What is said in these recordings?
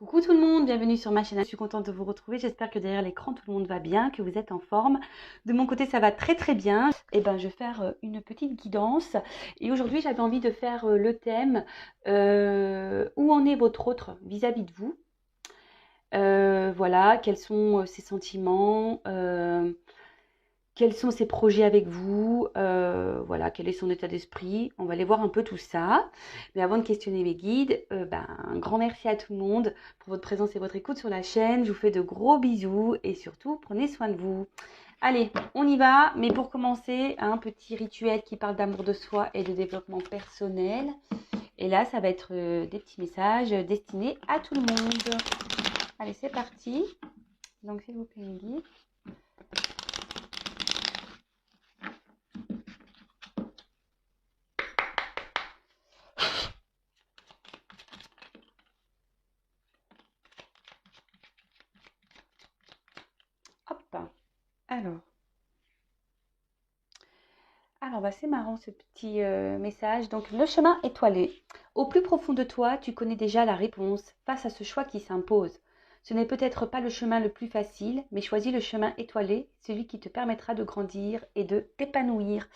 Coucou tout le monde, bienvenue sur ma chaîne. Je suis contente de vous retrouver. J'espère que derrière l'écran tout le monde va bien, que vous êtes en forme. De mon côté, ça va très très bien. Et ben, je vais faire une petite guidance. Et aujourd'hui, j'avais envie de faire le thème où en est votre autre vis-à-vis de vous. Voilà, quels sont ses sentiments, quels sont ses projets avec vous, voilà, quel est son état d'esprit. On va aller voir un peu tout ça. Mais avant de questionner mes guides, un grand merci à tout le monde pour votre présence et votre écoute sur la chaîne. Je vous fais de gros bisous et surtout, prenez soin de vous. Allez, on y va. Mais pour commencer, un petit rituel qui parle d'amour de soi et de développement personnel. Et là, ça va être des petits messages destinés à tout le monde. Allez, c'est parti. Donc, s'il vous plaît, mes guides. Hop. Alors, c'est marrant ce petit message. Donc, le chemin étoilé. Au plus profond de toi, tu connais déjà la réponse face à ce choix qui s'impose. Ce n'est peut-être pas le chemin le plus facile, mais choisis le chemin étoilé, celui qui te permettra de grandir et de t'épanouir.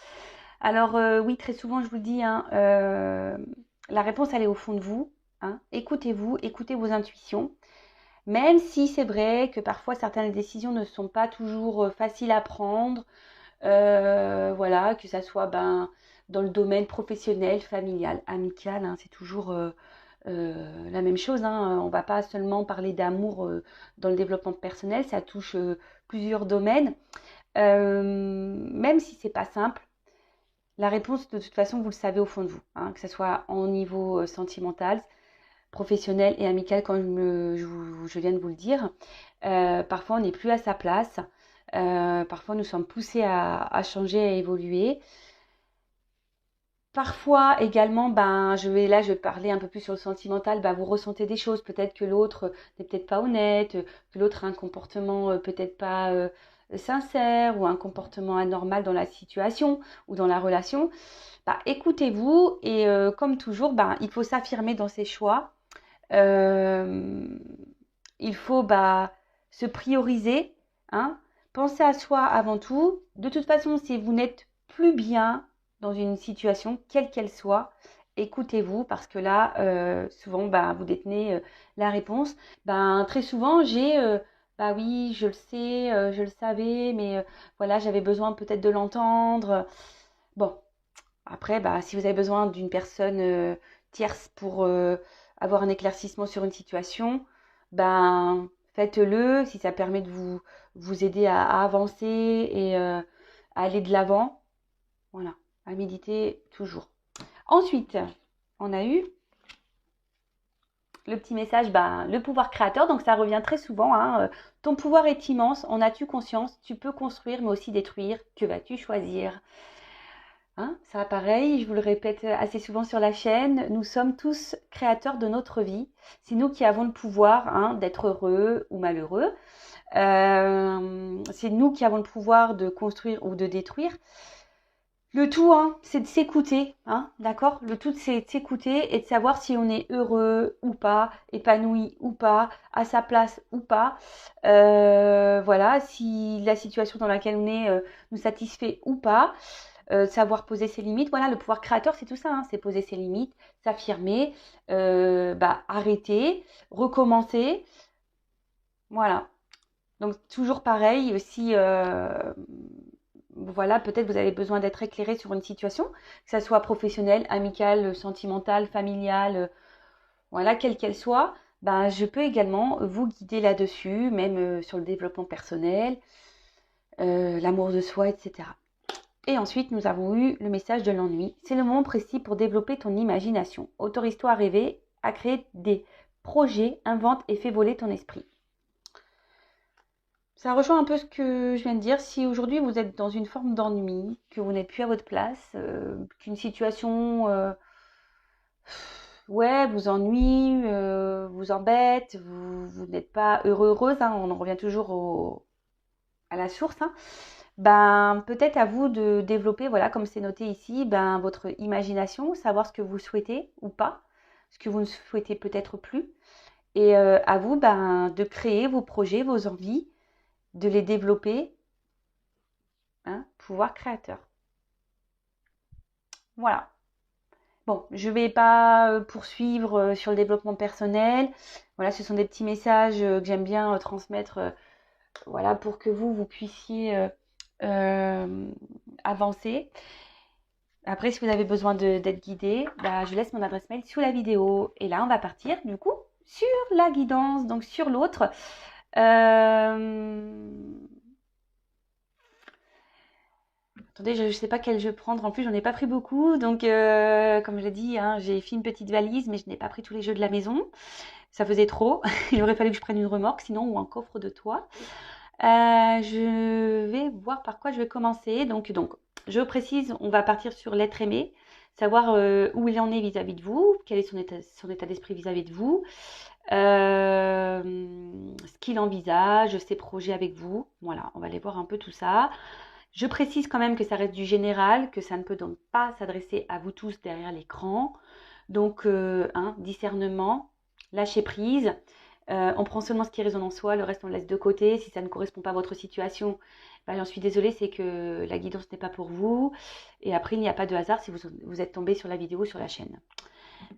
Alors, oui, très souvent, je vous le dis, la réponse, elle est au fond de vous. Écoutez-vous, écoutez vos intuitions. Même si c'est vrai que parfois, certaines décisions ne sont pas toujours faciles à prendre. Voilà, que ça soit dans le domaine professionnel, familial, amical, c'est toujours la même chose. On ne va pas seulement parler d'amour dans le développement personnel, ça touche plusieurs domaines. Même si c'est pas simple, la réponse de toute façon, vous le savez au fond de vous, que ce soit au niveau sentimental, professionnel et amical, comme je viens de vous le dire. Parfois, on n'est plus à sa place. Parfois, nous sommes poussés à changer, à évoluer. Parfois également, je vais parler un peu plus sur le sentimental, vous ressentez des choses, peut-être que l'autre n'est peut-être pas honnête, que l'autre a un comportement peut-être pas sincère ou un comportement anormal dans la situation ou dans la relation. Écoutez-vous et comme toujours, il faut s'affirmer dans ses choix. Euh, il faut se prioriser, penser à soi avant tout. De toute façon, si vous n'êtes plus bien dans une situation, quelle qu'elle soit, écoutez-vous parce que là, souvent, vous détenez la réponse. Très souvent, j'ai oui, je le sais, je le savais, mais voilà, j'avais besoin peut-être de l'entendre. Bon, après, si vous avez besoin d'une personne tierce pour avoir un éclaircissement sur une situation, faites-le si ça permet de vous aider à avancer et à aller de l'avant. Voilà, à méditer toujours. Ensuite, on a eu le petit message, le pouvoir créateur. Donc ça revient très souvent. Ton pouvoir est immense, en as-tu conscience? Tu peux construire mais aussi détruire. Que vas-tu choisir? Ça pareil, je vous le répète assez souvent sur la chaîne, nous sommes tous créateurs de notre vie. C'est nous qui avons le pouvoir d'être heureux ou malheureux. C'est nous qui avons le pouvoir de construire ou de détruire. Le tout, c'est de s'écouter, d'accord? Le tout, c'est de s'écouter et de savoir si on est heureux ou pas, épanoui ou pas, à sa place ou pas. Voilà, si la situation dans laquelle on est nous satisfait ou pas. Savoir poser ses limites. Voilà, le pouvoir créateur, c'est tout ça, c'est poser ses limites, s'affirmer, arrêter, recommencer. Voilà. Donc, toujours pareil, si voilà, peut-être vous avez besoin d'être éclairé sur une situation, que ça soit professionnelle, amicale, sentimentale, familiale, voilà, quelle qu'elle soit, je peux également vous guider là-dessus, même sur le développement personnel, l'amour de soi, etc. Et ensuite, nous avons eu le message de l'ennui. C'est le moment précis pour développer ton imagination. Autorise-toi à rêver, à créer des projets, invente et fais voler ton esprit. Ça rejoint un peu ce que je viens de dire. Si aujourd'hui vous êtes dans une forme d'ennui, que vous n'êtes plus à votre place, qu'une situation vous ennuie, vous embête, vous n'êtes pas heureuse, on en revient toujours à la source, peut-être à vous de développer, voilà, comme c'est noté ici, votre imagination, savoir ce que vous souhaitez ou pas, ce que vous ne souhaitez peut-être plus, Et à vous de créer vos projets, vos envies, de les développer. Hein, pouvoir créateur. Voilà. Bon, je ne vais pas poursuivre sur le développement personnel. Voilà, ce sont des petits messages que j'aime bien transmettre voilà, pour que vous puissiez avancer. Après, si vous avez besoin d'être guidé, je laisse mon adresse mail sous la vidéo. Et là, on va partir du coup sur la guidance, donc sur l'autre. Attendez, je ne sais pas quel jeu prendre. En plus, j'en ai pas pris beaucoup. Donc, comme je l'ai dit, hein, j'ai fait une petite valise, mais je n'ai pas pris tous les jeux de la maison. Ça faisait trop. Il aurait fallu que je prenne une remorque, sinon, ou un coffre de toit. Je vais voir par quoi je vais commencer. Donc, je précise, on va partir sur l'être aimé, savoir où il en est vis-à-vis de vous, quel est son état d'esprit vis-à-vis de vous, ce qu'il envisage, ses projets avec vous. Voilà, on va aller voir un peu tout ça. Je précise quand même que ça reste du général, que ça ne peut donc pas s'adresser à vous tous derrière l'écran. Donc, discernement, lâcher prise. On prend seulement ce qui résonne en soi, le reste on le laisse de côté. Si ça ne correspond pas à votre situation, j'en suis désolée, c'est que la guidance n'est pas pour vous. Et après, il n'y a pas de hasard si vous êtes tombé sur la vidéo ou sur la chaîne.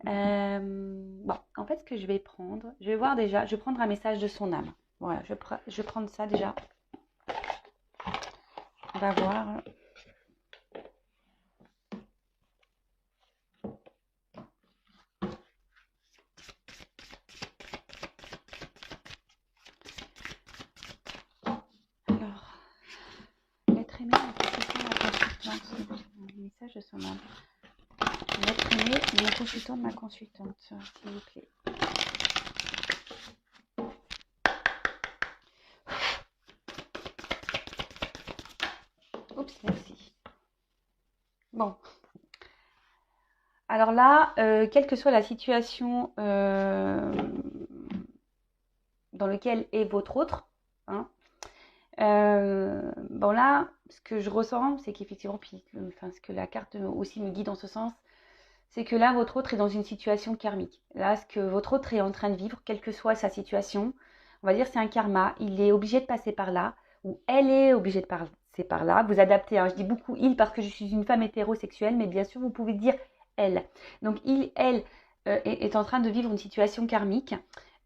Bon, en fait, ce que je vais prendre, je vais voir déjà, je vais prendre un message de son âme. Voilà, je vais prendre ça déjà. On va voir. Alors, l'être aimé, un message de son âme. L'être aimé, mon consultant, ma consultante, s'il vous plaît. Oups, merci. Bon. Alors là, quelle que soit la situation dans laquelle est votre autre, hein, bon là, ce que je ressens, c'est qu'effectivement, ce que la carte aussi me guide dans ce sens, c'est que là, votre autre est dans une situation karmique. Là, ce que votre autre est en train de vivre, quelle que soit sa situation, on va dire c'est un karma, il est obligé de passer par là, ou elle est obligée de passer par là. Vous adaptez, hein, je dis beaucoup il parce que je suis une femme hétérosexuelle, mais bien sûr, vous pouvez dire elle. Donc, elle est en train de vivre une situation karmique.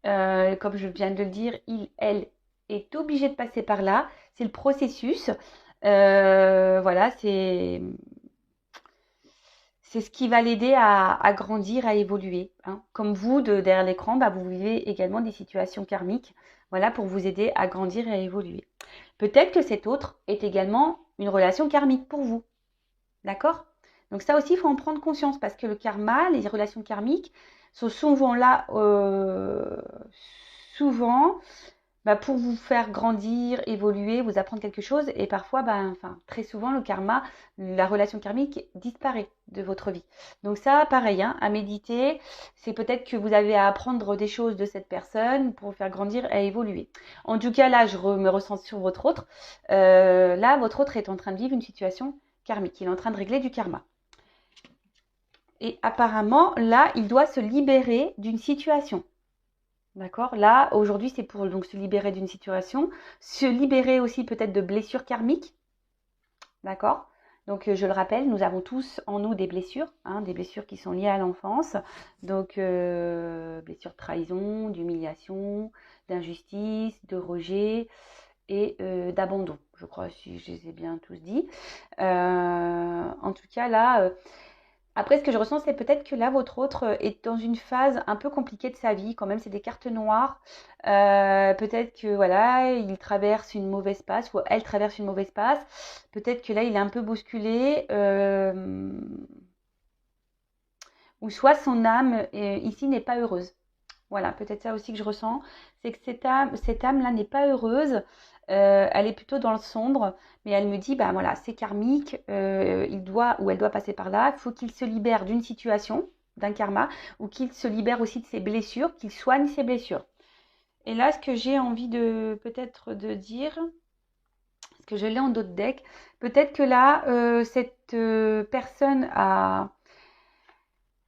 Comme je viens de le dire, elle est obligé de passer par là. C'est le processus. Voilà, c'est ce qui va l'aider à grandir, à évoluer. Hein. Comme vous, derrière l'écran, vous vivez également des situations karmiques, voilà, pour vous aider à grandir et à évoluer. Peut-être que cet autre est également une relation karmique pour vous. D'accord ? Donc ça aussi, il faut en prendre conscience parce que le karma, les relations karmiques sont souvent là, souvent pour vous faire grandir, évoluer, vous apprendre quelque chose. Et parfois, très souvent, le karma, la relation karmique disparaît de votre vie. Donc ça, pareil, hein, à méditer, c'est peut-être que vous avez à apprendre des choses de cette personne pour vous faire grandir et évoluer. En tout cas, là, je me ressens sur votre autre. Là, votre autre est en train de vivre une situation karmique. Il est en train de régler du karma. Et apparemment, là, il doit se libérer d'une situation. D'accord ? Là, aujourd'hui, c'est pour donc se libérer d'une situation, se libérer aussi peut-être de blessures karmiques. D'accord ? Donc, je le rappelle, nous avons tous en nous des blessures, hein, des blessures qui sont liées à l'enfance. Donc, blessures de trahison, d'humiliation, d'injustice, de rejet et d'abandon. Je crois, si je les ai bien tous dit. En tout cas, là... Après, ce que je ressens, c'est peut-être que là, votre autre est dans une phase un peu compliquée de sa vie. Quand même, c'est des cartes noires. Peut-être que voilà, il traverse une mauvaise passe ou elle traverse une mauvaise passe. Peut-être que là, il est un peu bousculé. Ou soit son âme ici n'est pas heureuse. Voilà, peut-être ça aussi que je ressens. C'est que cette âme-là n'est pas heureuse. Elle est plutôt dans le sombre, mais elle me dit, voilà, c'est karmique, il doit ou elle doit passer par là, il faut qu'il se libère d'une situation, d'un karma, ou qu'il se libère aussi de ses blessures, qu'il soigne ses blessures. Et là, ce que j'ai envie de peut-être de dire, parce que je l'ai en d'autres decks, peut-être que là, cette personne a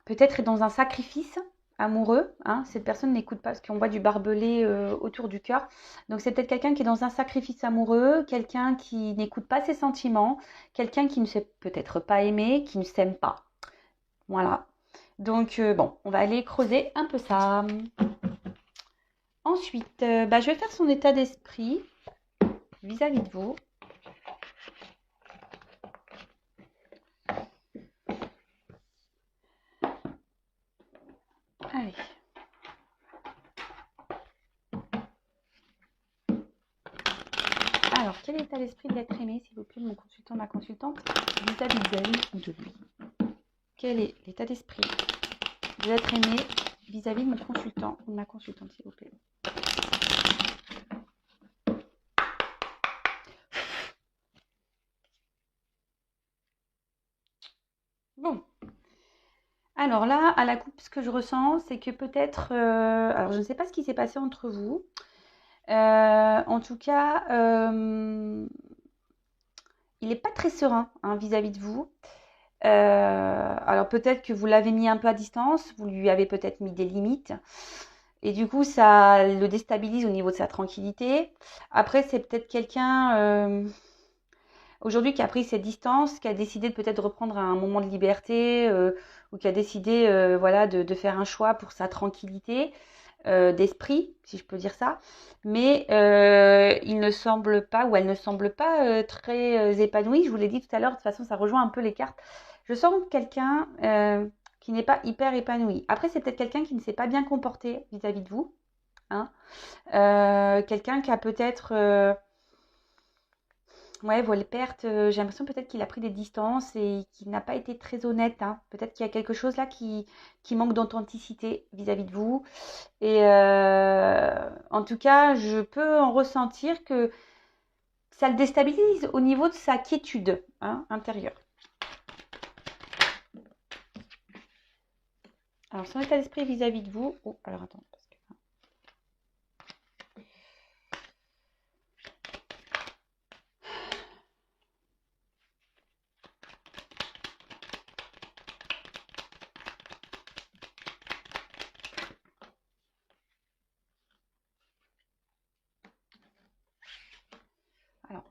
peut-être est dans un sacrifice, amoureux, hein. Cette personne n'écoute pas parce qu'on voit du barbelé autour du cœur. Donc c'est peut-être quelqu'un qui est dans un sacrifice amoureux, quelqu'un qui n'écoute pas ses sentiments, quelqu'un qui ne sait peut-être pas aimer, qui ne s'aime pas. Voilà. Donc bon, on va aller creuser un peu ça. Ensuite, je vais faire son état d'esprit vis-à-vis de vous. Allez. Alors, quel est l'état d'esprit de l'être aimé, s'il vous plaît, mon consultant, ma consultante, vis-à-vis d'elle ou de lui? Quel est l'état d'esprit de l'être aimé vis-à-vis de mon consultant ou de ma consultante, s'il vous plaît? Bon. Alors là, à la coupe, ce que je ressens, c'est que peut-être... alors, je ne sais pas ce qui s'est passé entre vous. En tout cas, il n'est pas très serein hein, vis-à-vis de vous. Alors peut-être que vous l'avez mis un peu à distance, vous lui avez peut-être mis des limites. Et du coup, ça le déstabilise au niveau de sa tranquillité. Après, c'est peut-être quelqu'un aujourd'hui qui a pris ses distances, qui a décidé de peut-être reprendre un moment de liberté ou qui a décidé voilà, de faire un choix pour sa tranquillité d'esprit, si je peux dire ça. Mais il ne semble pas, ou elle ne semble pas très épanouie. Je vous l'ai dit tout à l'heure, de toute façon, ça rejoint un peu les cartes. Je sens quelqu'un qui n'est pas hyper épanoui. Après, c'est peut-être quelqu'un qui ne s'est pas bien comporté vis-à-vis de vous. Hein. Quelqu'un qui a peut-être... ouais, vos pertes, j'ai l'impression peut-être qu'il a pris des distances et qu'il n'a pas été très honnête. Hein. Peut-être qu'il y a quelque chose là qui manque d'authenticité vis-à-vis de vous. Et en tout cas, je peux en ressentir que ça le déstabilise au niveau de sa quiétude hein, intérieure. Alors, son état d'esprit vis-à-vis de vous. Oh, alors attends. Alors,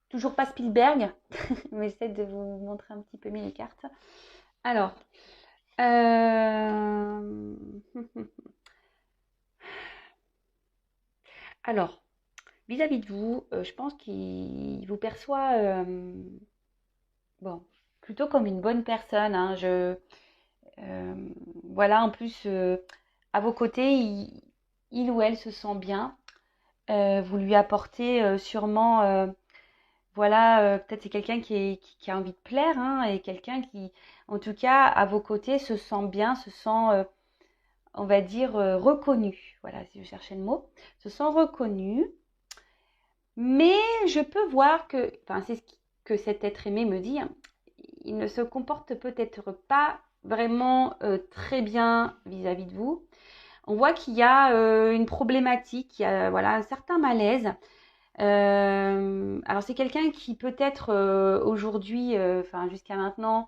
toujours pas Spielberg, mais j'essaie de vous montrer un petit peu mieux les cartes. Alors, alors, vis-à-vis de vous, je pense qu'il vous perçoit bon, plutôt comme une bonne personne. Hein. Voilà, en plus, à vos côtés, il ou elle se sent bien. Vous lui apportez sûrement, voilà, peut-être c'est quelqu'un qui a envie de plaire hein, et quelqu'un qui, en tout cas, à vos côtés, se sent bien, se sent, on va dire, reconnu. Voilà, si je cherchais le mot, se sent reconnu. Mais je peux voir que, enfin, c'est ce que cet être aimé me dit, hein, il ne se comporte peut-être pas vraiment très bien vis-à-vis de vous. On voit qu'il y a une problématique, il y a voilà, un certain malaise. Alors c'est quelqu'un qui peut-être aujourd'hui, enfin jusqu'à maintenant,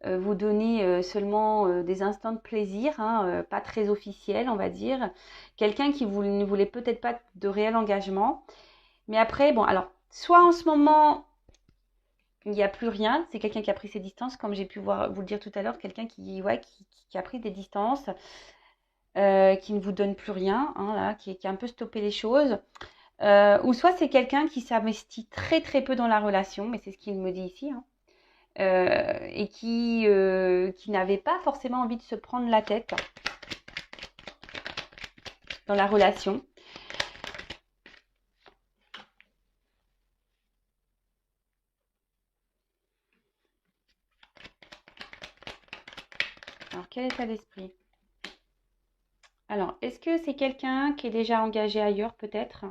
vous donnait seulement des instants de plaisir, hein, pas très officiel, on va dire. Quelqu'un qui ne voulait peut-être pas de réel engagement. Mais après, bon, alors, soit en ce moment, il n'y a plus rien, c'est quelqu'un qui a pris ses distances, comme j'ai pu vous le dire tout à l'heure, quelqu'un ouais, qui a pris des distances, qui ne vous donne plus rien, hein, là, qui a un peu stoppé les choses. Ou soit c'est quelqu'un qui s'investit très très peu dans la relation, mais c'est ce qu'il me dit ici, hein, et qui n'avait pas forcément envie de se prendre la tête dans la relation. Alors, quel état d'esprit? Alors, est-ce que c'est quelqu'un qui est déjà engagé ailleurs, peut-être?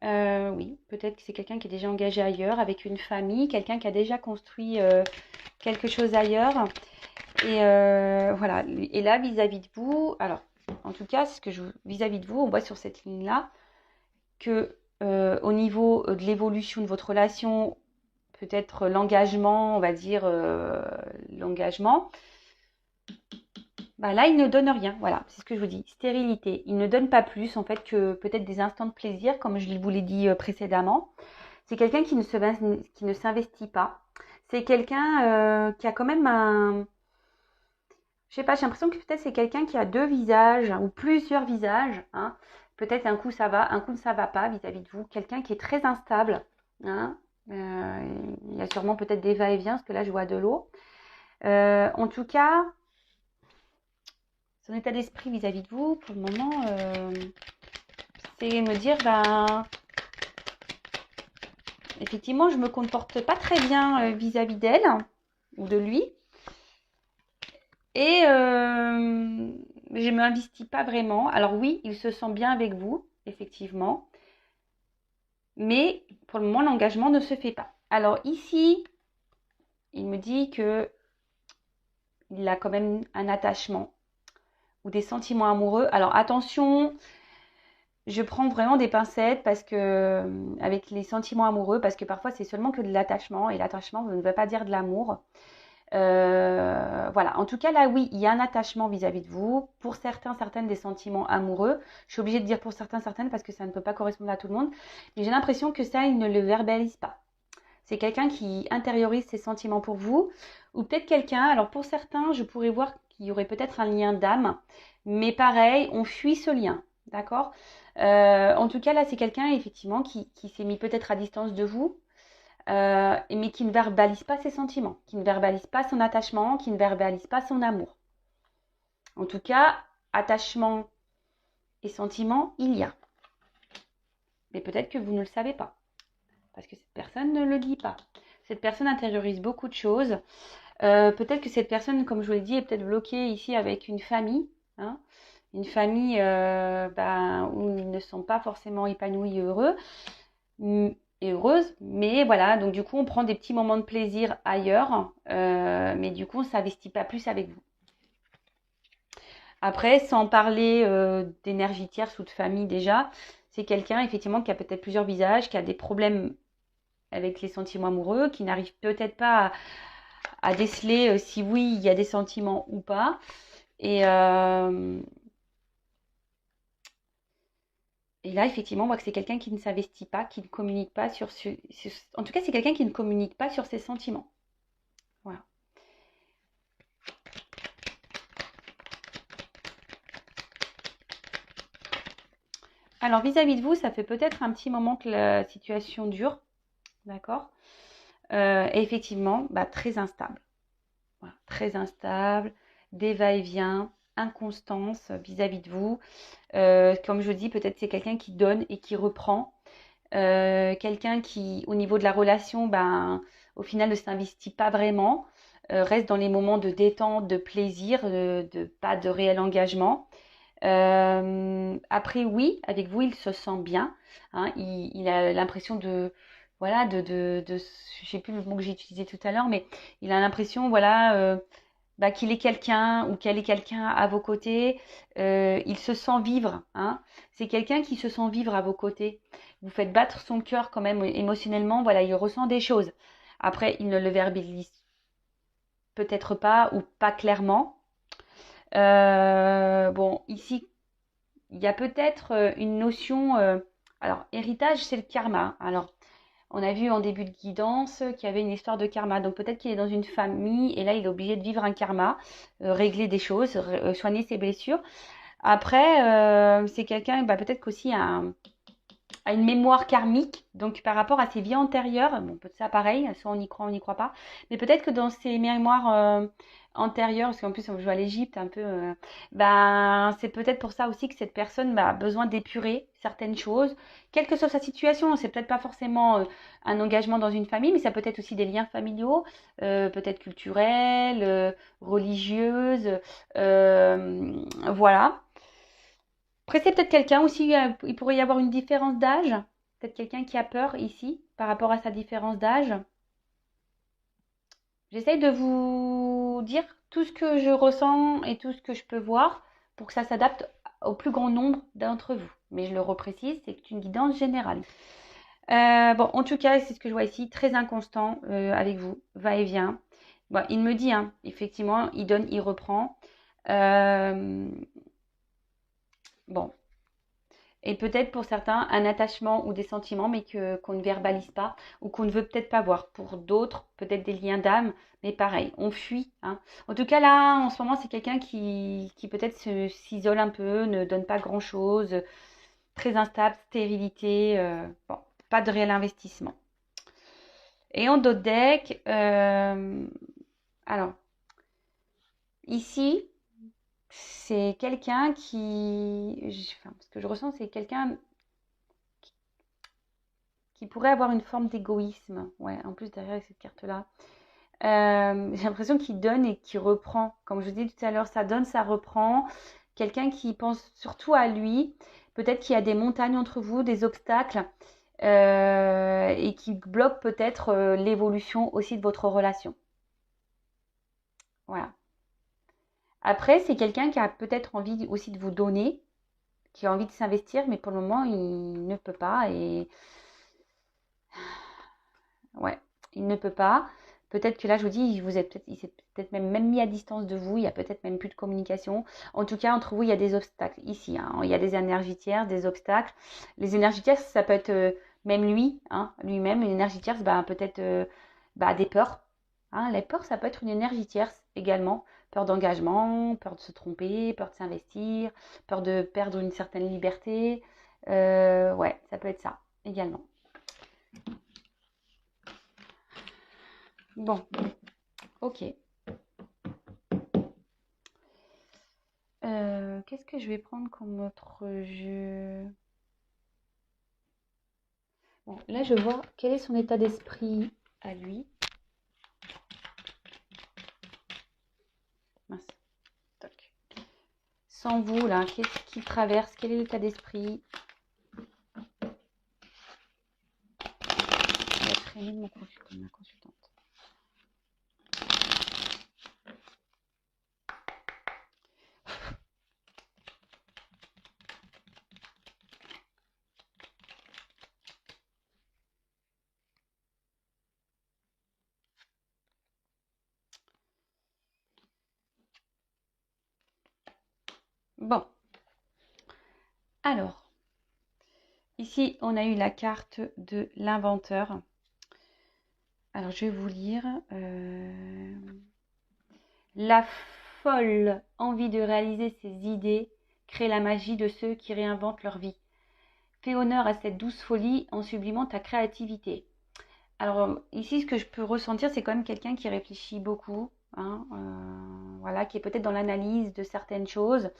Oui, peut-être que c'est quelqu'un qui est déjà engagé ailleurs, avec une famille, quelqu'un qui a déjà construit quelque chose ailleurs. Et voilà. Et là, vis-à-vis de vous, alors, en tout cas, vis-à-vis de vous, on voit sur cette ligne-là que au niveau de l'évolution de votre relation, peut-être l'engagement, on va dire l'engagement, Bah là, il ne donne rien. Voilà, c'est ce que je vous dis. Stérilité. Il ne donne pas plus, en fait, que peut-être des instants de plaisir, comme je vous l'ai dit précédemment. C'est quelqu'un qui ne s'investit pas. C'est quelqu'un qui a quand même un... Je sais pas, j'ai l'impression que peut-être c'est quelqu'un qui a deux visages ou plusieurs visages. Hein. Peut-être un coup ça va, un coup ça va pas vis-à-vis de vous. Quelqu'un qui est très instable. Hein. Il y a sûrement peut-être des va-et-vient, parce que là je vois de l'eau. En tout cas, son état d'esprit vis-à-vis de vous, pour le moment, c'est me dire, ben, effectivement, je me comporte pas très bien vis-à-vis d'elle ou de lui. Et je ne m'investis pas vraiment. Alors oui, il se sent bien avec vous, effectivement. Mais pour le moment, l'engagement ne se fait pas. Alors ici, il me dit que il a quand même un attachement ou des sentiments amoureux. Alors attention, je prends vraiment des pincettes parce que avec les sentiments amoureux, parce que parfois c'est seulement que de l'attachement et l'attachement ne veut pas dire de l'amour. Voilà, en tout cas là oui, il y a un attachement vis-à-vis de vous. Pour certains, certaines des sentiments amoureux. Je suis obligée de dire pour certains, certaines parce que ça ne peut pas correspondre à tout le monde. Mais j'ai l'impression que ça, il ne le verbalise pas. C'est quelqu'un qui intériorise ses sentiments pour vous. Ou peut-être quelqu'un, alors pour certains, je pourrais voir qu'il y aurait peut-être un lien d'âme. Mais pareil, on fuit ce lien. D'accord. En tout cas là, c'est quelqu'un effectivement qui s'est mis peut-être à distance de vous. Mais qui ne verbalise pas ses sentiments, qui ne verbalise pas son attachement, qui ne verbalise pas son amour. En tout cas, attachement et sentiment, il y a. Mais peut-être que vous ne le savez pas, parce que cette personne ne le dit pas. Cette personne intériorise beaucoup de choses. Peut-être que cette personne, comme je vous l'ai dit, est peut-être bloquée ici avec une famille. Hein, une famille où ils ne sont pas forcément épanouis et heureux. Et heureuse, mais voilà, donc du coup on prend des petits moments de plaisir ailleurs, mais du coup on ne s'investit pas plus avec vous. Après, sans parler d'énergie tierce ou de famille déjà, c'est quelqu'un effectivement qui a peut-être plusieurs visages, qui a des problèmes avec les sentiments amoureux, qui n'arrive peut-être pas à déceler si oui il y a des sentiments ou pas. Et là, effectivement, on voit que c'est quelqu'un qui ne s'investit pas, qui ne communique pas en tout cas, c'est quelqu'un qui ne communique pas sur ses sentiments. Voilà. Alors, vis-à-vis de vous, ça fait peut-être un petit moment que la situation dure. D'accord. Et effectivement, très instable. Voilà, très instable, des va-et-vient, inconstance vis-à-vis de vous. Comme je dis, peut-être c'est quelqu'un qui donne et qui reprend. Quelqu'un qui, au niveau de la relation, au final ne s'investit pas vraiment, reste dans les moments de détente, de plaisir, pas de réel engagement. Après, oui, avec vous, il se sent bien. Hein, il a l'impression voilà, je sais plus le mot que j'ai utilisé tout à l'heure, mais il a l'impression, voilà, qu'il est quelqu'un ou qu'elle est quelqu'un à vos côtés. Il se sent vivre. Hein. C'est quelqu'un qui se sent vivre à vos côtés. Vous faites battre son cœur quand même émotionnellement. Voilà, il ressent des choses. Après, il ne le verbalise peut-être pas ou pas clairement. Bon, ici, il y a peut-être une notion. Alors, héritage, c'est le karma. Alors, on a vu en début de guidance qu'il y avait une histoire de karma. Donc peut-être qu'il est dans une famille et là il est obligé de vivre un karma, régler des choses, soigner ses blessures. Après, c'est quelqu'un peut-être qu'aussi a une mémoire karmique, donc par rapport à ses vies antérieures, bon, peut-être ça pareil, soit on y croit, on n'y croit pas, mais peut-être que dans ses mémoires antérieures, parce qu'en plus on joue à l'Égypte un peu, c'est peut-être pour ça aussi que cette personne a besoin d'épurer certaines choses, quelle que soit sa situation. C'est peut-être pas forcément un engagement dans une famille, mais ça peut être aussi des liens familiaux, peut-être culturels, religieuses, voilà. Après, c'est peut-être quelqu'un aussi, il pourrait y avoir une différence d'âge. Peut-être quelqu'un qui a peur ici par rapport à sa différence d'âge. J'essaye de vous dire tout ce que je ressens et tout ce que je peux voir pour que ça s'adapte au plus grand nombre d'entre vous. Mais je le reprécise, c'est une guidance générale. Bon, en tout cas, c'est ce que je vois ici, très inconstant avec vous, va et vient. Bon, il me dit, hein, effectivement, il donne, il reprend. Euh, bon. Et peut-être pour certains, un attachement ou des sentiments, mais qu'on ne verbalise pas ou qu'on ne veut peut-être pas voir. Pour d'autres, peut-être des liens d'âme, mais pareil, on fuit. Hein. En tout cas, là, en ce moment, c'est quelqu'un qui peut-être s'isole un peu, ne donne pas grand-chose, très instable, stérilité, bon, pas de réel investissement. Et en d'autres decks, alors, ici, c'est quelqu'un enfin, ce que je ressens, c'est quelqu'un qui pourrait avoir une forme d'égoïsme. Ouais, en plus, derrière cette carte-là. J'ai l'impression qu'il donne et qu'il reprend. Comme je vous dis tout à l'heure, ça donne, ça reprend. Quelqu'un qui pense surtout à lui. Peut-être qu'il y a des montagnes entre vous, des obstacles, et qui bloquent peut-être l'évolution aussi de votre relation. Voilà. Après, c'est quelqu'un qui a peut-être envie aussi de vous donner, qui a envie de s'investir, mais pour le moment, il ne peut pas. Et ouais, il ne peut pas. Peut-être que là, je vous dis, il s'est peut-être même mis à distance de vous. Il y a peut-être même plus de communication. En tout cas, entre vous, il y a des obstacles ici. Hein. Il y a des énergies tierces, des obstacles. Les énergies tierces, ça peut être même lui, hein, lui-même. Une énergie tierce, peut-être des peurs. Hein. Les peurs, ça peut être une énergie tierce également. Peur d'engagement, peur de se tromper, peur de s'investir, peur de perdre une certaine liberté. Ouais, ça peut être ça également. Bon, ok. Qu'est-ce que je vais prendre comme autre jeu? Bon, là, je vois quel est son état d'esprit à lui. Mince. Toc. Sans vous, là, qu'est-ce qu'il traverse? Quel est l'état d'esprit? Je vais traîner de ma consultante. Bon. Alors, ici, on a eu la carte de l'inventeur. Alors, je vais vous lire. La folle envie de réaliser ses idées crée la magie de ceux qui réinventent leur vie. Fais honneur à cette douce folie en sublimant ta créativité. Alors ici, ce que je peux ressentir, c'est quand même quelqu'un qui réfléchit beaucoup, hein, voilà, qui est peut-être dans l'analyse de certaines choses.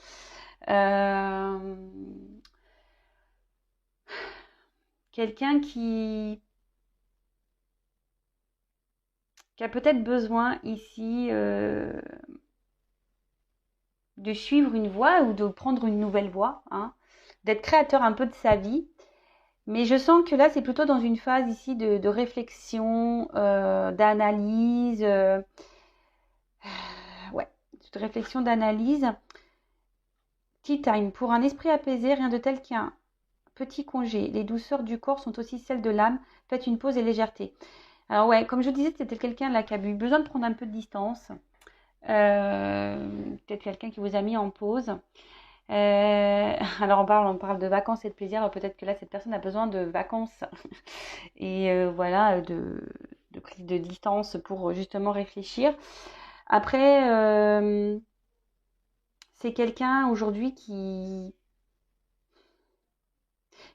Quelqu'un qui a peut-être besoin ici de suivre une voie ou de prendre une nouvelle voie, hein, d'être créateur un peu de sa vie. Mais je sens que là, c'est plutôt dans une phase ici de réflexion, d'analyse, ouais, de réflexion, d'analyse. Tea time. Pour un esprit apaisé, rien de tel qu'un petit congé. Les douceurs du corps sont aussi celles de l'âme. Faites une pause et légèreté. Alors ouais, comme je disais, c'était quelqu'un là qui a eu besoin de prendre un peu de distance. Peut-être quelqu'un qui vous a mis en pause. Alors on parle de vacances et de plaisir. Alors peut-être que là, cette personne a besoin de vacances et voilà, de prise de distance pour justement réfléchir. Après, c'est quelqu'un aujourd'hui qui...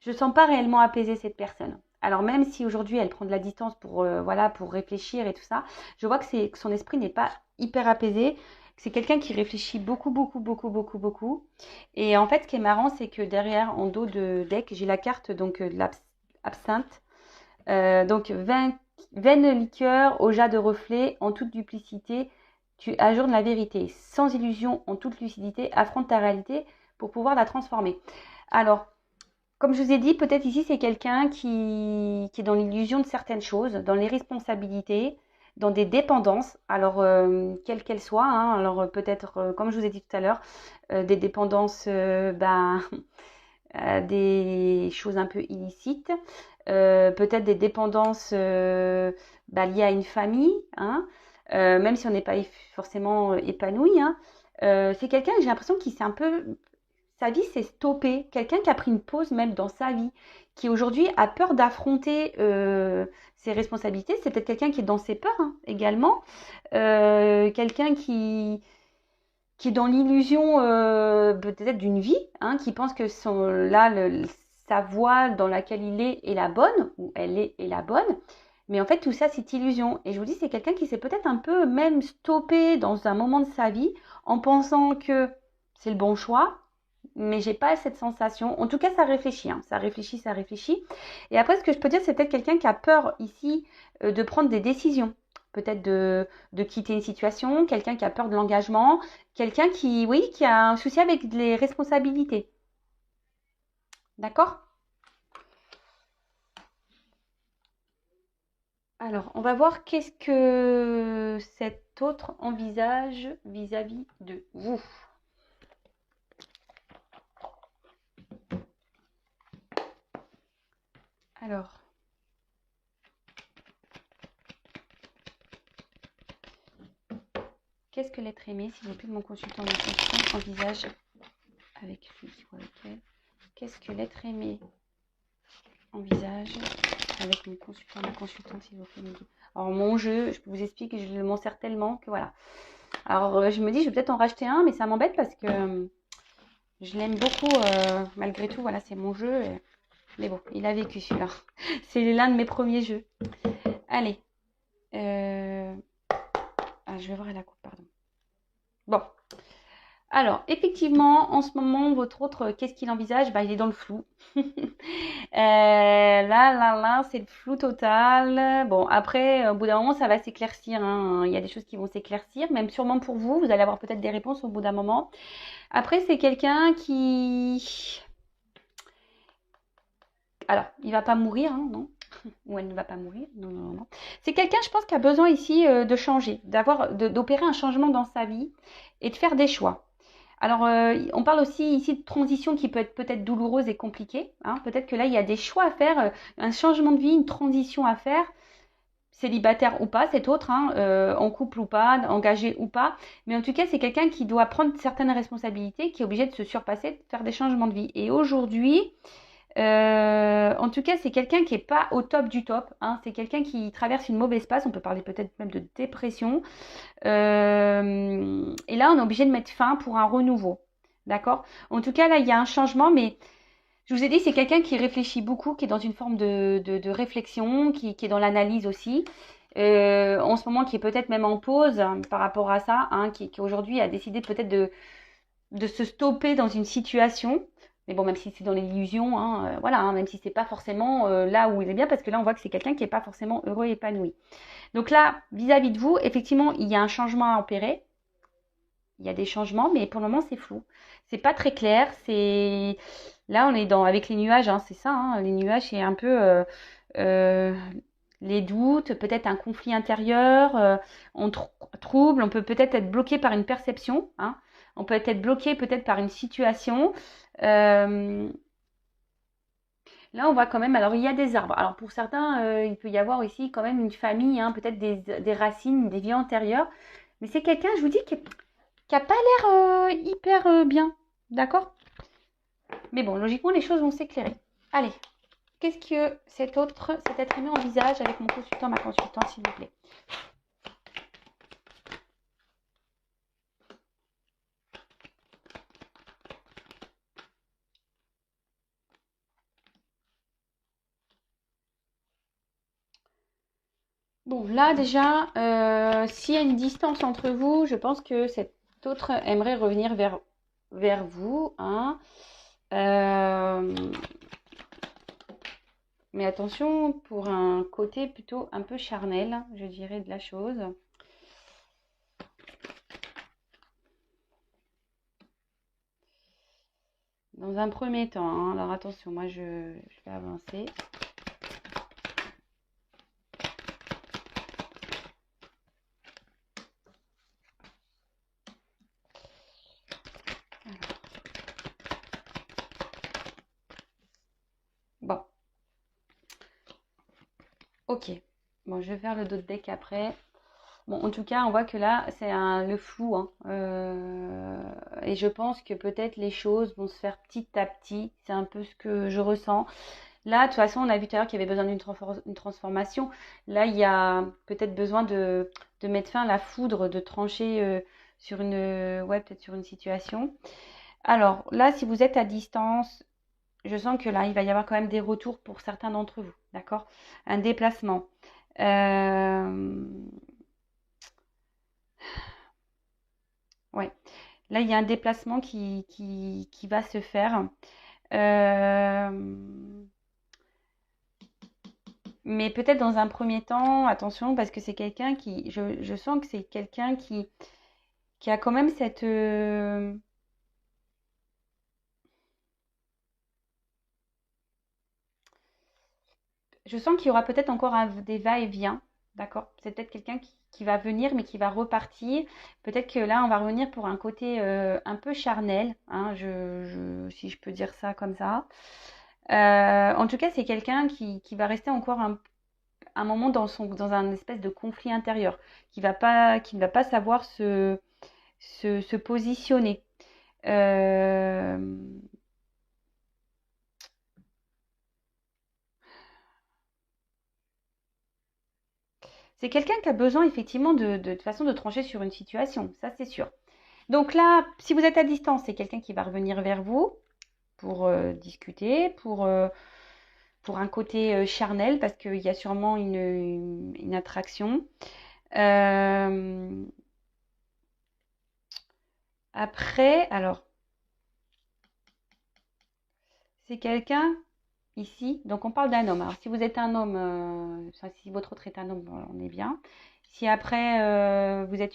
Je ne sens pas réellement apaiser cette personne. Alors même si aujourd'hui elle prend de la distance pour, voilà, pour réfléchir et tout ça, je vois que son esprit n'est pas hyper apaisé. C'est quelqu'un qui réfléchit beaucoup, beaucoup, beaucoup, beaucoup, beaucoup. Et en fait, ce qui est marrant, c'est que derrière, en dos de deck, j'ai la carte donc de l'absinthe. Donc, vaine liqueur au jas de reflets, en toute duplicité, tu ajournes la vérité. Sans illusion, en toute lucidité, affronte ta réalité pour pouvoir la transformer. Alors, comme je vous ai dit, peut-être ici, c'est quelqu'un qui est dans l'illusion de certaines choses, dans les responsabilités, dans des dépendances, alors quelles qu'elles soient. Hein, alors peut-être, comme je vous ai dit tout à l'heure, des dépendances des choses un peu illicites, peut-être des dépendances liées à une famille, hein, même si on n'est pas forcément épanoui. Hein, C'est quelqu'un, j'ai l'impression qu'il s'est un peu... Sa vie s'est stoppée. Quelqu'un qui a pris une pause même dans sa vie, qui aujourd'hui a peur d'affronter ses responsabilités. C'est peut-être quelqu'un qui est dans ses peurs hein, également. Quelqu'un qui est dans l'illusion peut-être d'une vie, hein, qui pense que sa voie dans laquelle il est la bonne, ou elle est la bonne. Mais en fait, tout ça, c'est illusion. Et je vous dis, c'est quelqu'un qui s'est peut-être un peu même stoppé dans un moment de sa vie en pensant que c'est le bon choix, mais j'ai pas cette sensation. En tout cas, ça réfléchit, hein. Ça réfléchit, ça réfléchit. Et après, ce que je peux dire, c'est peut-être quelqu'un qui a peur ici de prendre des décisions. Peut-être de quitter une situation, quelqu'un qui a peur de l'engagement, quelqu'un qui, oui, qui a un souci avec les responsabilités. D'accord? Alors, on va voir qu'est-ce que cet autre envisage vis-à-vis de vous. Alors, qu'est-ce que l'être aimé, s'il vous plaît, de mon consultant, envisage avec lui ou avec elle? Qu'est-ce que l'être aimé envisage avec mon consultant, ma consultante, s'il vous plaît, Mehdi. Alors, mon jeu, je vous explique, je m'en sers tellement que voilà. Alors, je me dis, je vais peut-être en racheter un, mais ça m'embête parce que je l'aime beaucoup, malgré tout. Voilà, c'est mon jeu. Mais bon, il a vécu celui-là. C'est l'un de mes premiers jeux. Allez. Je vais voir à la coupe, pardon. Bon. Alors, effectivement, en ce moment, votre autre, qu'est-ce qu'il envisage? Il est dans le flou. Là, c'est le flou total. Bon, après, au bout d'un moment, ça va s'éclaircir. Hein. Il y a des choses qui vont s'éclaircir, même sûrement pour vous. Vous allez avoir peut-être des réponses au bout d'un moment. Après, c'est quelqu'un qui... Alors, il va pas mourir, hein, non? Ou elle ne va pas mourir. Non. C'est quelqu'un, je pense, qui a besoin ici de changer, d'opérer un changement dans sa vie et de faire des choix. Alors, on parle aussi ici de transition qui peut être peut-être douloureuse et compliquée. Hein. Peut-être que là, il y a des choix à faire, un changement de vie, une transition à faire, célibataire ou pas, cet autre, hein, en couple ou pas, engagé ou pas. Mais en tout cas, c'est quelqu'un qui doit prendre certaines responsabilités, qui est obligé de se surpasser, de faire des changements de vie. Et aujourd'hui, en tout cas, c'est quelqu'un qui n'est pas au top du top. Hein. C'est quelqu'un qui traverse une mauvaise passe. On peut parler peut-être même de dépression. Et là, on est obligé de mettre fin pour un renouveau. D'accord? En tout cas, là, il y a un changement, mais je vous ai dit, c'est quelqu'un qui réfléchit beaucoup, qui est dans une forme de réflexion, qui est dans l'analyse aussi. En ce moment, qui est peut-être même en pause hein, par rapport à ça, hein, qui aujourd'hui a décidé peut-être de se stopper dans une situation. Mais bon, même si c'est dans l'illusion, hein, voilà, hein, même si c'est pas forcément là où il est bien, parce que là, on voit que c'est quelqu'un qui n'est pas forcément heureux et épanoui. Donc là, vis-à-vis de vous, effectivement, il y a un changement à opérer. Il y a des changements, mais pour le moment, c'est flou. C'est pas très clair. C'est là, on est dans avec les nuages, hein, c'est ça. Hein, les nuages, c'est un peu euh, les doutes, peut-être un conflit intérieur, on trouble. On peut peut-être être bloqué par une perception. Hein, on peut être bloqué peut-être par une situation. Euh, Là, on voit quand même, alors il y a des arbres. Alors pour certains, il peut y avoir ici quand même une famille, hein, peut-être des racines, des vies antérieures. Mais c'est quelqu'un, je vous dis, qui a pas l'air hyper bien. D'accord? Mais bon, logiquement, les choses vont s'éclairer. Allez, qu'est-ce que cet être aimé envisage avec mon consultant, ma consultante, s'il vous plaît? Bon, là déjà, s'il y a une distance entre vous, je pense que cet autre aimerait revenir vers vous. Hein. Euh, mais attention, pour un côté plutôt un peu charnel, je dirais, de la chose. Dans un premier temps, hein, alors attention, moi je vais avancer. Bon, ok. Bon, je vais faire le dos de deck après. Bon, en tout cas, on voit que là, c'est le flou, hein. Et je pense que peut-être les choses vont se faire petit à petit. C'est un peu ce que je ressens. Là, de toute façon, on a vu tout à l'heure qu'il y avait besoin d'une transformation. Là, il y a peut-être besoin de mettre fin à la foudre, de trancher sur ouais, peut-être sur une situation. Alors là, si vous êtes à distance, je sens que là, il va y avoir quand même des retours pour certains d'entre vous, d'accord? Un déplacement. Euh, ouais. Là, il y a un déplacement qui va se faire. Euh, mais peut-être dans un premier temps, attention, parce que c'est quelqu'un je sens que c'est quelqu'un qui a quand même je sens qu'il y aura peut-être encore des va-et-vient, d'accord? C'est peut-être quelqu'un qui va venir, mais qui va repartir. Peut-être que là, on va revenir pour un côté un peu charnel, hein, si je peux dire ça comme ça. En tout cas, c'est quelqu'un qui va rester encore un moment dans un espèce de conflit intérieur, qui ne va pas savoir se positionner. Euh, c'est quelqu'un qui a besoin effectivement de façon de trancher sur une situation, ça c'est sûr. Donc là, si vous êtes à distance, c'est quelqu'un qui va revenir vers vous pour discuter, pour un côté charnel, parce qu'il y a sûrement une attraction. Euh, après, alors, c'est quelqu'un ici, donc on parle d'un homme. Alors si vous êtes un homme, si votre autre est un homme, bon, on est bien. Si après vous êtes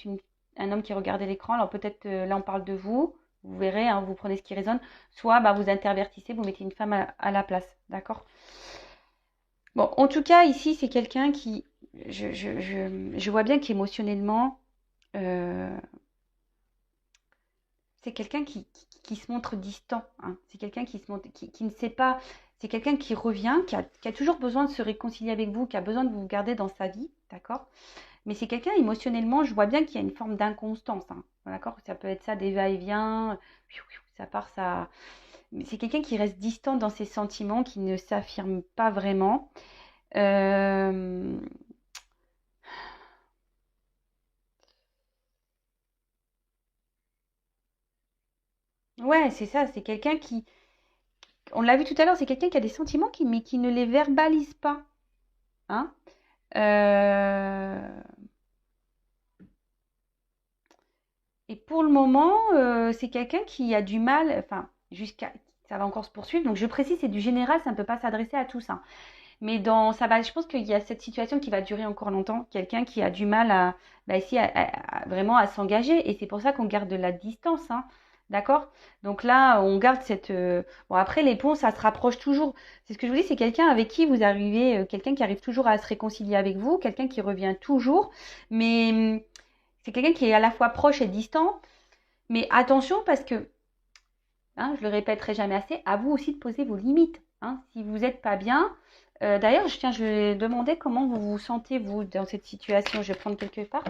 un homme qui regarde l'écran, alors peut-être là on parle de vous, vous verrez, hein, vous prenez ce qui résonne, soit bah, vous intervertissez, vous mettez une femme à la place, d'accord? Bon, en tout cas ici c'est quelqu'un je vois bien qu'émotionnellement, euh, c'est quelqu'un qui se montre distant, hein. C'est quelqu'un qui ne sait pas. C'est quelqu'un qui revient, qui a toujours besoin de se réconcilier avec vous, qui a besoin de vous garder dans sa vie, d'accord? Mais c'est quelqu'un émotionnellement, je vois bien qu'il y a une forme d'inconstance, hein, d'accord? Ça peut être ça, des va-et-vient, ça part, ça. Mais c'est quelqu'un qui reste distant dans ses sentiments, qui ne s'affirme pas vraiment. Euh, Ouais, c'est ça, c'est quelqu'un on l'a vu tout à l'heure, c'est quelqu'un qui a des sentiments mais qui ne les verbalise pas, hein? Euh, Et pour le moment, c'est quelqu'un qui a du mal, enfin, ça va encore se poursuivre. Donc je précise, c'est du général, ça ne peut pas s'adresser à tous, hein. Mais je pense qu'il y a cette situation qui va durer encore longtemps. Quelqu'un qui a du mal bah, ici, vraiment à s'engager. Et c'est pour ça qu'on garde de la distance, hein. D'accord? Donc là, on garde bon, après, les ponts, ça se rapproche toujours. C'est ce que je vous dis, c'est quelqu'un avec qui vous arrivez, quelqu'un qui arrive toujours à se réconcilier avec vous, quelqu'un qui revient toujours. Mais c'est quelqu'un qui est à la fois proche et distant. Mais attention parce que, hein, je le répéterai jamais assez, à vous aussi de poser vos limites, hein. Si vous n'êtes pas bien, d'ailleurs, je vais demander comment vous vous sentez, vous, dans cette situation. Je vais prendre quelque part.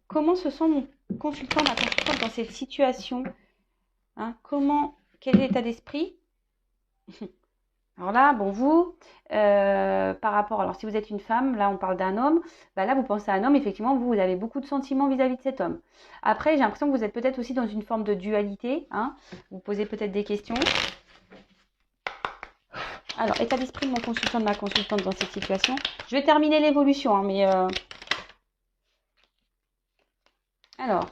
Comment se sent mon consultant, ma consultante dans cette situation, hein? Quel est l'état d'esprit? Alors là, bon, vous, par rapport, alors si vous êtes une femme, là on parle d'un homme, bah là vous pensez à un homme, effectivement, vous avez beaucoup de sentiments vis-à-vis de cet homme. Après, j'ai l'impression que vous êtes peut-être aussi dans une forme de dualité, hein, vous posez peut-être des questions. Alors, état d'esprit de mon consultant, de ma consultante dans cette situation. Je vais terminer l'évolution, hein, mais alors,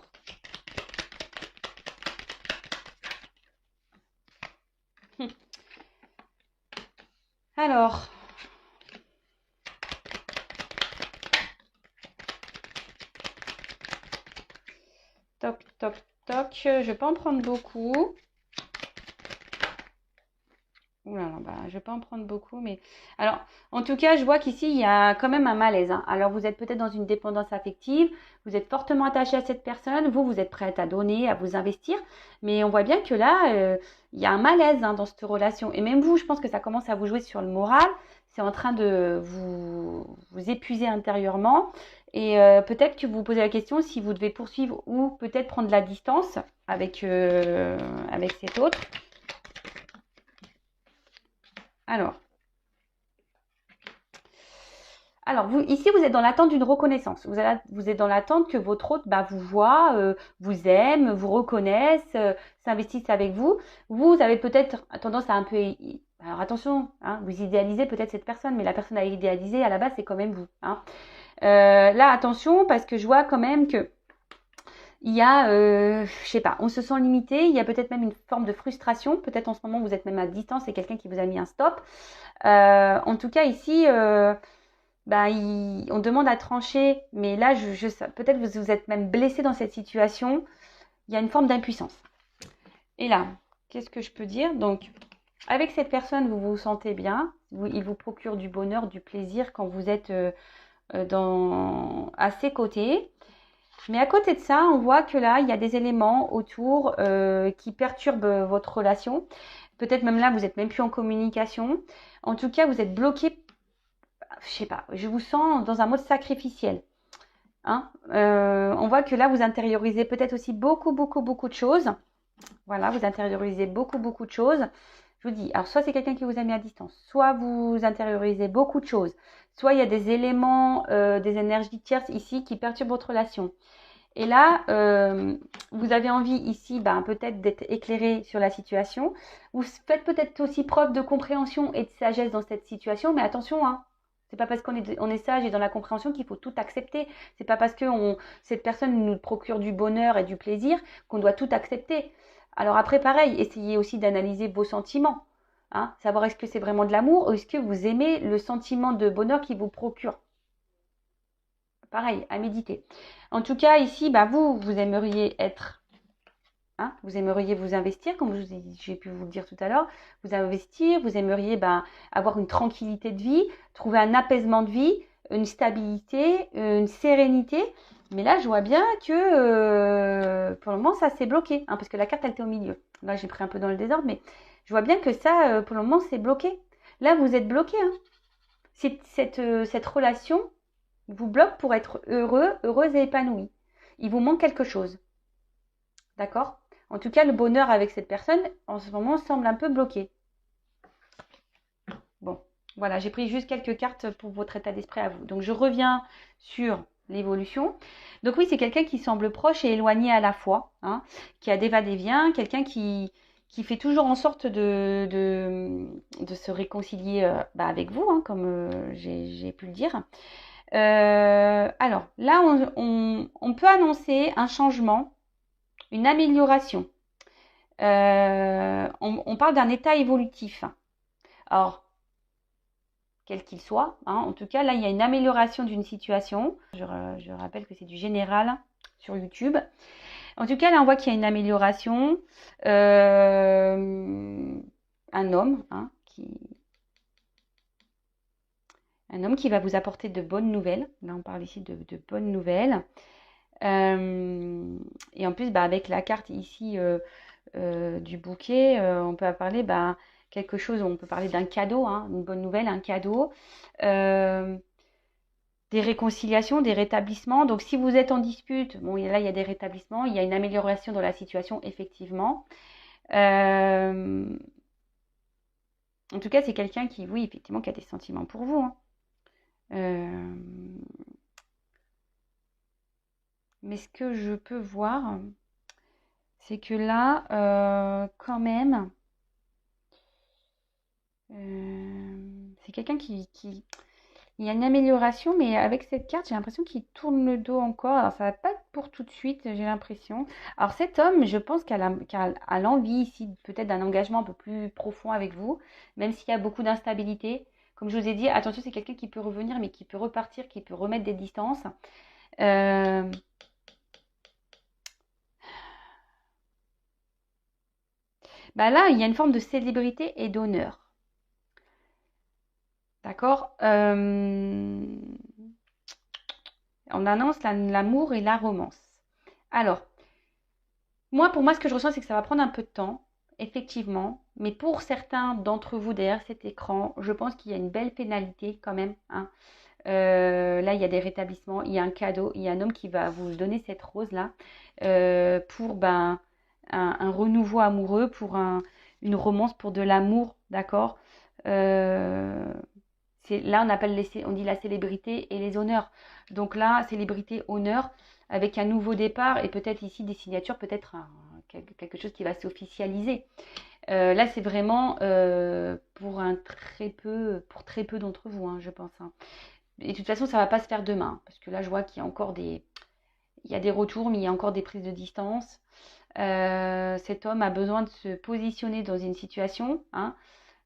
alors, toc, toc, toc, je vais pas en prendre beaucoup. Ouh là là, bah, je vais pas en prendre beaucoup, mais alors, en tout cas, je vois qu'ici, il y a quand même un malaise, hein. Alors, vous êtes peut-être dans une dépendance affective, vous êtes fortement attaché à cette personne, vous êtes prête à donner, à vous investir, mais on voit bien que là, il y a un malaise, hein, dans cette relation. Et même vous, je pense que ça commence à vous jouer sur le moral, c'est en train de vous épuiser intérieurement, Et peut-être que vous vous posez la question si vous devez poursuivre ou peut-être prendre la distance avec cet autre. Alors, vous, ici, vous êtes dans l'attente d'une reconnaissance. Vous êtes dans l'attente que votre hôte vous voit, vous aime, vous reconnaisse, s'investisse avec vous. Vous avez peut-être tendance à un peu... Alors attention, hein, vous idéalisez peut-être cette personne, mais la personne à idéaliser, à la base, c'est quand même vous. Hein. Là, attention, parce que je vois quand même que il y a, je sais pas, on se sent limité, il y a peut-être même une forme de frustration. Peut-être en ce moment, vous êtes même à distance, c'est quelqu'un qui vous a mis un stop. En tout cas, ici... on demande à trancher, mais là, peut-être vous êtes même blessé dans cette situation. Il y a une forme d'impuissance. Et là, qu'est-ce que je peux dire? Donc, avec cette personne, vous vous sentez bien. Il vous procure du bonheur, du plaisir quand vous êtes à ses côtés. Mais à côté de ça, on voit que là, il y a des éléments autour qui perturbent votre relation. Peut-être même là, vous n'êtes même plus en communication. En tout cas, vous êtes bloqué. Je sais pas, je vous sens dans un mode sacrificiel. Hein. On voit que là, vous intériorisez peut-être aussi beaucoup, beaucoup, beaucoup de choses. Voilà, vous intériorisez beaucoup, beaucoup de choses. Je vous dis, alors soit c'est quelqu'un qui vous a mis à distance, soit vous intériorisez beaucoup de choses, soit il y a des éléments, des énergies tierces ici qui perturbent votre relation. Et là, vous avez envie ici peut-être d'être éclairé sur la situation. Vous faites peut-être aussi preuve de compréhension et de sagesse dans cette situation, mais attention, hein, c'est pas parce qu'on est sage et dans la compréhension qu'il faut tout accepter. C'est pas parce que cette personne nous procure du bonheur et du plaisir qu'on doit tout accepter. Alors après, pareil, essayez aussi d'analyser vos sentiments. Hein, savoir est-ce que c'est vraiment de l'amour ou est-ce que vous aimez le sentiment de bonheur qu'il vous procure. Pareil, à méditer. En tout cas, ici, vous aimeriez être... Hein, vous aimeriez vous investir, comme j'ai pu vous le dire tout à l'heure, vous investir, vous aimeriez avoir une tranquillité de vie, trouver un apaisement de vie, une stabilité, une sérénité. Mais là, je vois bien que pour le moment, ça s'est bloqué, hein, parce que la carte, elle était au milieu. Là, j'ai pris un peu dans le désordre, mais je vois bien que ça, pour le moment, c'est bloqué. Là, vous êtes bloqué. Hein. Cette relation vous bloque pour être heureux, heureuse et épanouie. Il vous manque quelque chose. D'accord? En tout cas, le bonheur avec cette personne, en ce moment, semble un peu bloqué. Bon, voilà, j'ai pris juste quelques cartes pour votre état d'esprit à vous. Donc, je reviens sur l'évolution. Donc oui, c'est quelqu'un qui semble proche et éloigné à la fois, hein, qui a des va-et-vient, quelqu'un qui fait toujours en sorte de se réconcilier avec vous, hein, comme j'ai pu le dire. Alors, là, on peut annoncer un changement, une amélioration. On parle d'un état évolutif. Alors, quel qu'il soit, hein, en tout cas, là, il y a une amélioration d'une situation. Je rappelle que c'est du général sur YouTube. En tout cas, là, on voit qu'il y a une amélioration. Un homme, hein, qui va vous apporter de bonnes nouvelles. Là, on parle ici de bonnes nouvelles. Et en plus, avec la carte ici du bouquet, on peut parler quelque chose, on peut parler d'un cadeau, hein, une bonne nouvelle, un cadeau, des réconciliations, des rétablissements. Donc si vous êtes en dispute, bon là il y a des rétablissements, il y a une amélioration dans la situation effectivement. En tout cas, c'est quelqu'un qui, oui, effectivement, qui a des sentiments pour vous. Hein. Mais ce que je peux voir, c'est que là, quand même, c'est quelqu'un qui... Il y a une amélioration, mais avec cette carte, j'ai l'impression qu'il tourne le dos encore. Alors, ça va pas être pour tout de suite, j'ai l'impression. Alors, cet homme, je pense qu'il a l'envie ici, peut-être d'un engagement un peu plus profond avec vous, même s'il y a beaucoup d'instabilité. Comme je vous ai dit, attention, c'est quelqu'un qui peut revenir, mais qui peut repartir, qui peut remettre des distances. Là, il y a une forme de célébrité et d'honneur. D'accord. On annonce l'amour et la romance. Alors, pour moi, ce que je ressens, c'est que ça va prendre un peu de temps, effectivement. Mais pour certains d'entre vous derrière cet écran, je pense qu'il y a une belle pénalité quand même. Hein. Là, il y a des rétablissements, il y a un cadeau, il y a un homme qui va vous donner cette rose-là pour ben, un renouveau amoureux, pour une romance, pour de l'amour, d'accord. Euh, Là, on dit la célébrité et les honneurs. Donc là, célébrité, honneur, avec un nouveau départ et peut-être ici des signatures, peut-être quelque chose qui va s'officialiser. Là, c'est vraiment pour très peu d'entre vous, hein, je pense, hein. Et de toute façon, ça va pas se faire demain, parce que là, je vois qu'il y a encore il y a des retours, mais il y a encore des prises de distance. Cet homme a besoin de se positionner dans une situation, hein.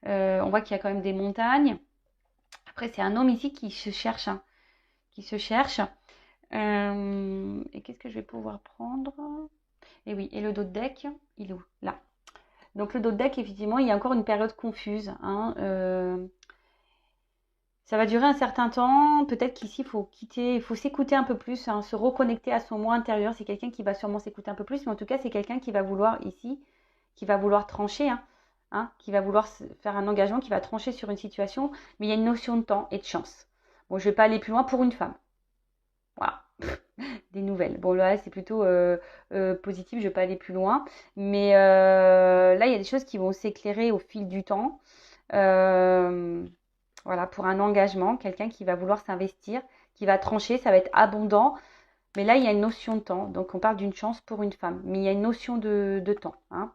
On voit qu'il y a quand même des montagnes. Après, c'est un homme ici qui se cherche, hein, qui se cherche. Et qu'est-ce que je vais pouvoir prendre? Et oui, et le dos de deck, il est où? Là. Donc le dos de deck, effectivement, il y a encore une période confuse, hein. Ça va durer un certain temps. Peut-être qu'ici, il faut s'écouter un peu plus, hein, se reconnecter à son moi intérieur. C'est quelqu'un qui va sûrement s'écouter un peu plus, mais en tout cas, c'est quelqu'un qui va vouloir ici, qui va vouloir trancher, qui va vouloir faire un engagement, qui va trancher sur une situation. Mais il y a une notion de temps et de chance. Bon, je ne vais pas aller plus loin pour une femme. Voilà. Des nouvelles. Bon, là, c'est plutôt positif, je ne vais pas aller plus loin. Mais là, il y a des choses qui vont s'éclairer au fil du temps. Voilà, pour un engagement, quelqu'un qui va vouloir s'investir, qui va trancher, ça va être abondant. Mais là, il y a une notion de temps. Donc, on parle d'une chance pour une femme. Mais il y a une notion de temps, hein.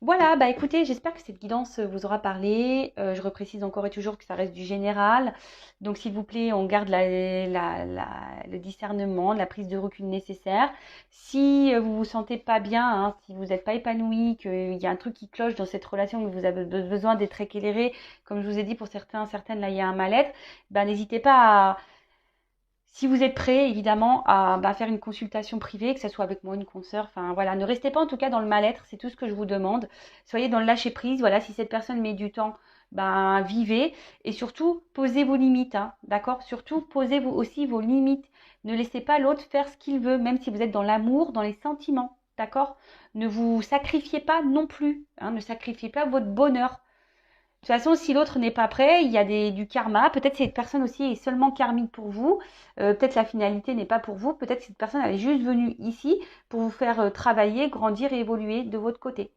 Voilà, bah écoutez, j'espère que cette guidance vous aura parlé. Je reprécise encore et toujours que ça reste du général. Donc s'il vous plaît, on garde le discernement, la prise de recul nécessaire. Si vous vous sentez pas bien, hein, si vous n'êtes pas épanoui, qu'il y a un truc qui cloche dans cette relation, que vous avez besoin d'être éclairé, comme je vous ai dit pour certains, certaines, là il y a un mal-être, ben n'hésitez pas à si vous êtes prêt, évidemment, à faire une consultation privée, que ce soit avec moi, une consoeur, enfin voilà, ne restez pas en tout cas dans le mal-être, c'est tout ce que je vous demande. Soyez dans le lâcher-prise, voilà, si cette personne met du temps, vivez et surtout posez vos limites, hein, d'accord? Surtout posez vous aussi vos limites. Ne laissez pas l'autre faire ce qu'il veut, même si vous êtes dans l'amour, dans les sentiments, d'accord? Ne vous sacrifiez pas non plus, hein, ne sacrifiez pas votre bonheur. De toute façon, si l'autre n'est pas prêt, il y a du karma. Peut-être cette personne aussi est seulement karmique pour vous. Peut-être la finalité n'est pas pour vous. Peut-être cette personne elle est juste venue ici pour vous faire travailler, grandir et évoluer de votre côté.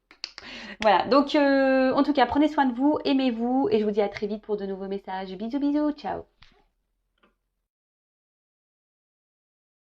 Voilà, donc en tout cas, prenez soin de vous, aimez-vous et je vous dis à très vite pour de nouveaux messages. Bisous, bisous, ciao.